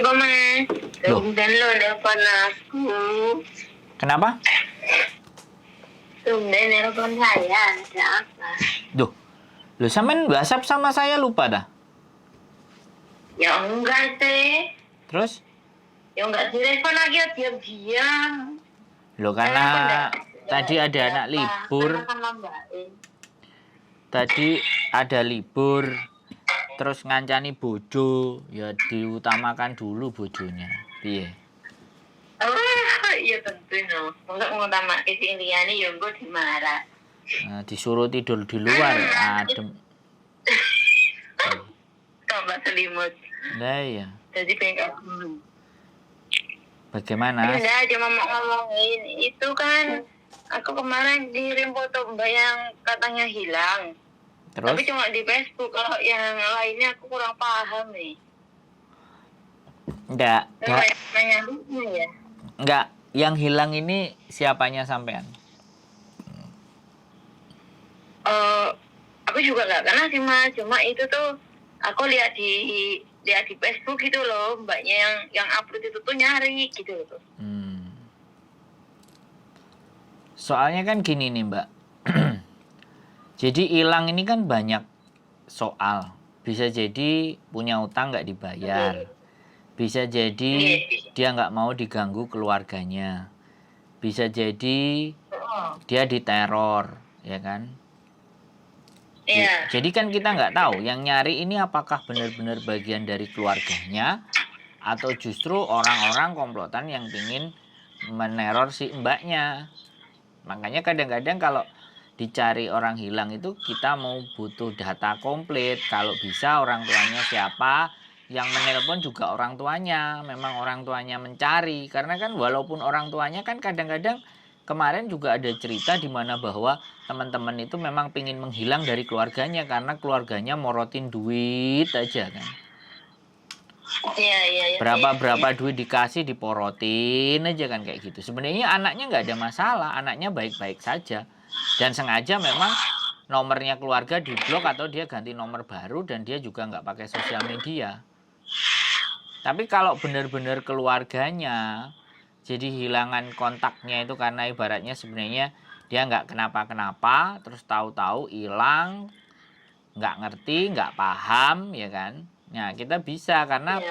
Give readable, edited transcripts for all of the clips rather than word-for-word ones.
Coba mas, Loh, tumben lo nelfon aku. kenapa? Tumben nelfon saya, ada apa? Duh, lu sampean WhatsApp sama saya lupa dah. Ya enggak sih, Terus? ya enggak direspon lagi ya diam-diam. Lo karena tadi ada anak libur. Karena kan lambain. Tadi ada libur. Terus ngancani bojo, ya diutamakan dulu bojonya. Piye? Oh iya tentu no. Untuk mengutamakan si Iliani ya gue dimarah. Nah, disuruh tidur di luar, adem. Tambah selimut. Nah ya, Jadi pengen dulu. bagaimana? Enggak, cuma mau ngomongin itu kan. Aku kemarin kirim foto Mbak yang katanya hilang. Tapi Terus? cuma di Facebook. Kalau yang lainnya aku kurang paham nih. Enggak. Nanya ya. Enggak. Yang hilang ini siapanya sampean? Aku juga nggak kenal sih mas. Cuma itu tuh aku lihat di Facebook gitu loh. Mbaknya yang upload itu tuh nyari gitu loh. Soalnya kan gini nih Mbak. Jadi hilang ini kan banyak soal. Bisa jadi punya utang nggak dibayar. Bisa jadi dia nggak mau diganggu keluarganya. Bisa jadi dia diteror, ya kan? Iya. Jadi kan kita nggak tahu yang nyari ini apakah benar-benar bagian dari keluarganya atau justru orang-orang komplotan yang ingin meneror si mbaknya. Makanya kadang-kadang kalau dicari orang hilang itu kita mau butuh data komplit. Kalau bisa orang tuanya siapa, yang menelpon juga orang tuanya. Memang orang tuanya mencari. Karena kan walaupun orang tuanya kan kadang-kadang kemarin juga ada cerita di mana bahwa teman-teman itu memang pingin menghilang dari keluarganya karena keluarganya morotin duit aja kan. Iya. Berapa duit dikasih diporotin aja kan kayak gitu. Sebenarnya anaknya nggak ada masalah, anaknya baik-baik saja. Dan sengaja memang nomornya keluarga diblok atau dia ganti nomor baru dan dia juga nggak pakai sosial media. Tapi kalau benar-benar keluarganya jadi hilangan kontaknya itu karena ibaratnya sebenarnya dia nggak kenapa-kenapa, terus tahu-tahu hilang, nggak ngerti, nggak paham, ya kan? Nah, kita bisa karena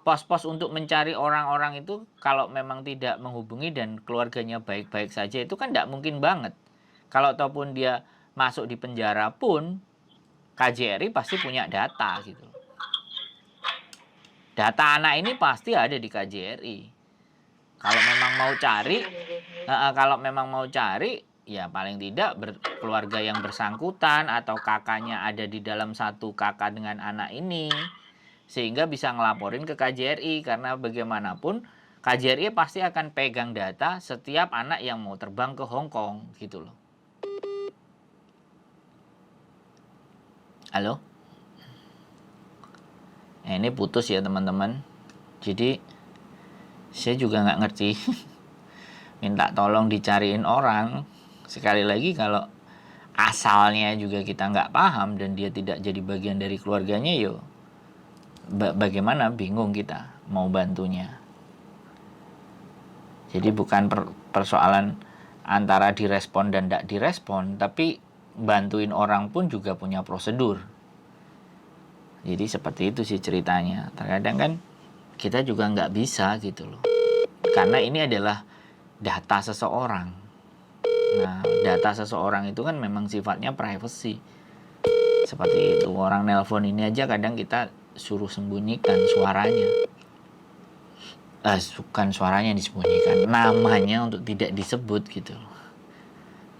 pos-pos untuk mencari orang-orang itu kalau memang tidak menghubungi dan keluarganya baik-baik saja itu kan tidak mungkin banget. Kalau ataupun dia masuk di penjara pun KJRI pasti punya data gitu. Data anak ini pasti ada di KJRI. Kalau memang mau cari, ya paling tidak keluarga yang bersangkutan atau kakaknya ada di dalam satu kakak dengan anak ini, sehingga bisa ngelaporin ke KJRI karena bagaimanapun KJRI pasti akan pegang data setiap anak yang mau terbang ke Hong Kong gitu loh. Halo? Ini putus ya teman-teman. Jadi saya juga nggak ngerti. Minta tolong dicariin orang. Sekali lagi kalau asalnya juga kita nggak paham dan dia tidak jadi bagian dari keluarganya, yo bagaimana, bingung kita mau bantunya. Jadi bukan persoalan antara direspon dan tidak direspon, tapi bantuin orang pun juga punya prosedur. Jadi seperti itu sih ceritanya. Terkadang kan kita juga nggak bisa gitu loh, karena ini adalah data seseorang. Nah, data seseorang itu kan memang sifatnya privacy. Seperti itu, orang nelpon ini aja kadang kita suruh sembunyikan suaranya. Bukan suaranya disembunyikan, namanya untuk tidak disebut gitu.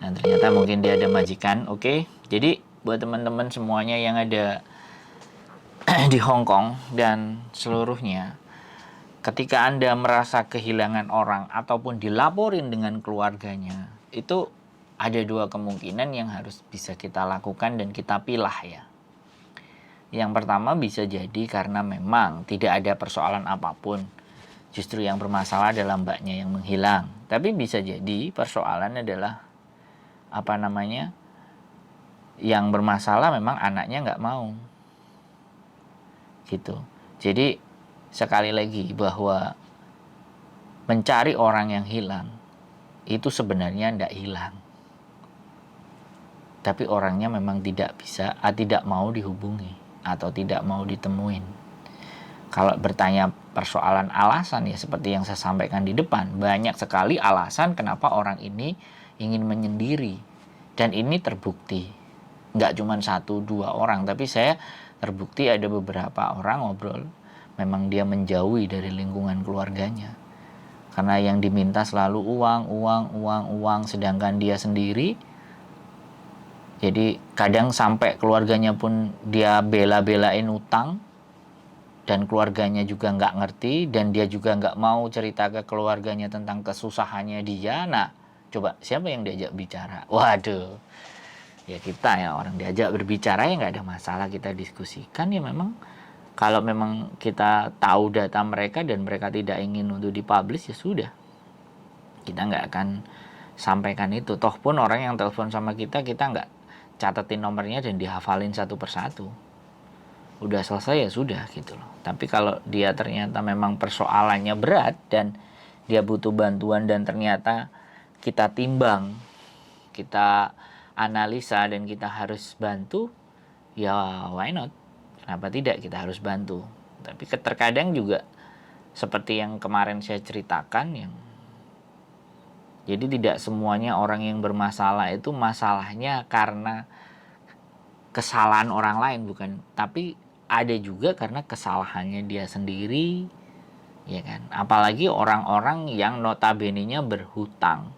Nah, ternyata mungkin dia ada majikan. Oke. Jadi buat teman-teman semuanya yang ada di Hong Kong dan seluruhnya, ketika Anda merasa kehilangan orang ataupun dilaporin dengan keluarganya, itu ada dua kemungkinan yang harus bisa kita lakukan dan kita pilah ya. Yang pertama bisa jadi karena memang tidak ada persoalan apapun. Justru yang bermasalah adalah mbaknya yang menghilang. Tapi bisa jadi persoalan adalah yang bermasalah memang anaknya nggak mau. Gitu. Jadi sekali lagi bahwa mencari orang yang hilang itu sebenarnya tidak hilang. Tapi orangnya memang tidak mau dihubungi atau tidak mau ditemuin. Kalau bertanya persoalan alasan ya seperti yang saya sampaikan di depan, banyak sekali alasan kenapa orang ini ingin menyendiri. Dan ini terbukti. Nggak cuma 1-2 orang, tapi saya terbukti ada beberapa orang ngobrol, memang dia menjauhi dari lingkungan keluarganya. Karena yang diminta selalu uang, sedangkan dia sendiri. Jadi kadang sampai keluarganya pun dia bela-belain utang, dan keluarganya juga nggak ngerti, dan dia juga nggak mau cerita ke keluarganya tentang kesusahannya dia. Nah, coba siapa yang diajak bicara? Waduh, ya kita ya, orang diajak berbicara ya nggak ada masalah, kita diskusikan ya. Memang kalau memang kita tahu data mereka dan mereka tidak ingin untuk dipublish, ya sudah, kita nggak akan sampaikan itu. Toh pun orang yang telepon sama kita nggak catetin nomornya dan dihafalin satu persatu. Udah selesai ya sudah gitu loh. Tapi kalau dia ternyata memang persoalannya berat dan dia butuh bantuan dan ternyata kita timbang, kita analisa dan kita harus bantu, ya why not? Kenapa tidak, kita harus bantu. Tapi terkadang juga seperti yang kemarin saya ceritakan, yang jadi tidak semuanya orang yang bermasalah itu masalahnya karena kesalahan orang lain, bukan, tapi ada juga karena kesalahannya dia sendiri, ya kan? Apalagi orang-orang yang notabene-nya berhutang.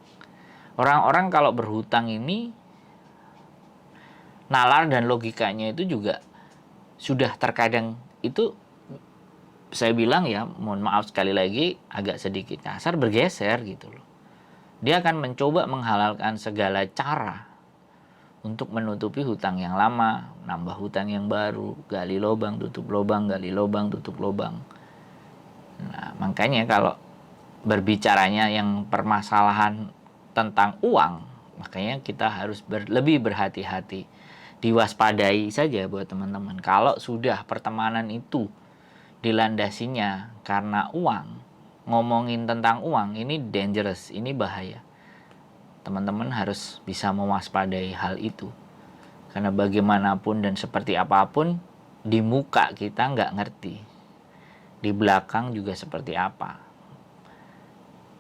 Orang-orang kalau berhutang ini nalar dan logikanya itu juga sudah terkadang itu, saya bilang ya, mohon maaf sekali lagi agak sedikit kasar, bergeser gitu loh. Dia akan mencoba menghalalkan segala cara untuk menutupi hutang yang lama, nambah hutang yang baru, gali lubang, tutup lubang, gali lubang, tutup lubang. Nah, makanya kalau berbicaranya yang permasalahan tentang uang, makanya kita harus lebih berhati-hati. Diwaspadai saja buat teman-teman. Kalau sudah pertemanan itu dilandasinya karena uang, ngomongin tentang uang, ini dangerous, ini bahaya. Teman-teman harus bisa mewaspadai hal itu. Karena bagaimanapun dan seperti apapun, di muka kita nggak ngerti, di belakang juga seperti apa.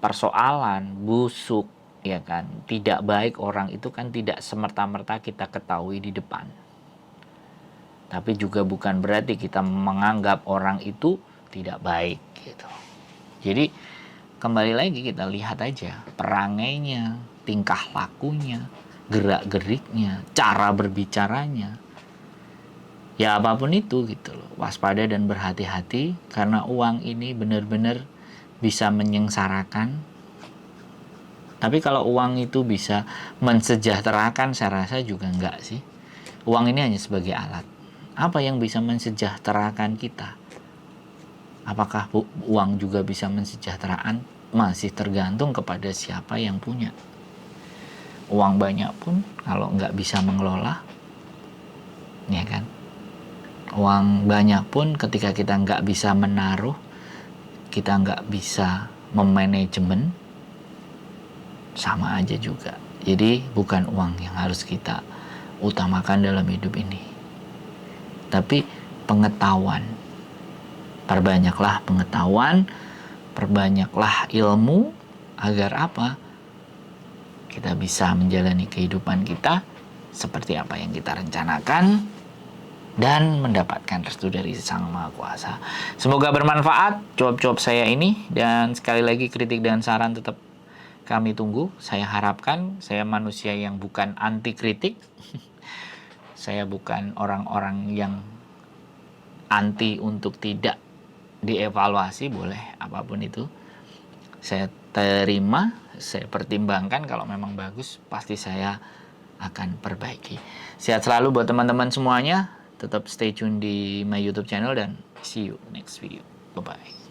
Persoalan busuk, ya kan, tidak baik orang itu kan tidak semerta-merta kita ketahui di depan. Tapi juga bukan berarti kita menganggap orang itu tidak baik gitu. Jadi kembali lagi kita lihat aja perangainya, tingkah lakunya, gerak-geriknya, cara berbicaranya. Ya apapun itu gitu loh. Waspada dan berhati-hati karena uang ini benar-benar bisa menyengsarakan. Tapi kalau uang itu bisa mensejahterakan, saya rasa juga enggak sih. Uang ini hanya sebagai alat. Apa yang bisa mensejahterakan kita? Apakah uang juga bisa mensejahterakan? Masih tergantung kepada siapa yang punya. Uang banyak pun kalau nggak bisa mengelola, ya kan? Uang banyak pun ketika kita nggak bisa menaruh, kita nggak bisa memanajemen, sama aja juga. Jadi bukan uang yang harus kita utamakan dalam hidup ini, tapi pengetahuan. Perbanyaklah pengetahuan, perbanyaklah ilmu, agar apa? Kita bisa menjalani kehidupan kita seperti apa yang kita rencanakan dan mendapatkan restu dari Sang Maha Kuasa. Semoga bermanfaat cuap-cuap saya ini, dan sekali lagi kritik dan saran tetap kami tunggu. Saya harapkan saya manusia yang bukan anti kritik. Saya bukan orang-orang yang anti untuk tidak dievaluasi, boleh apapun itu. Saya terima, saya pertimbangkan, kalau memang bagus pasti saya akan perbaiki. Sehat selalu buat teman-teman semuanya. Tetap stay tune di my YouTube channel dan see you next video. Bye-bye.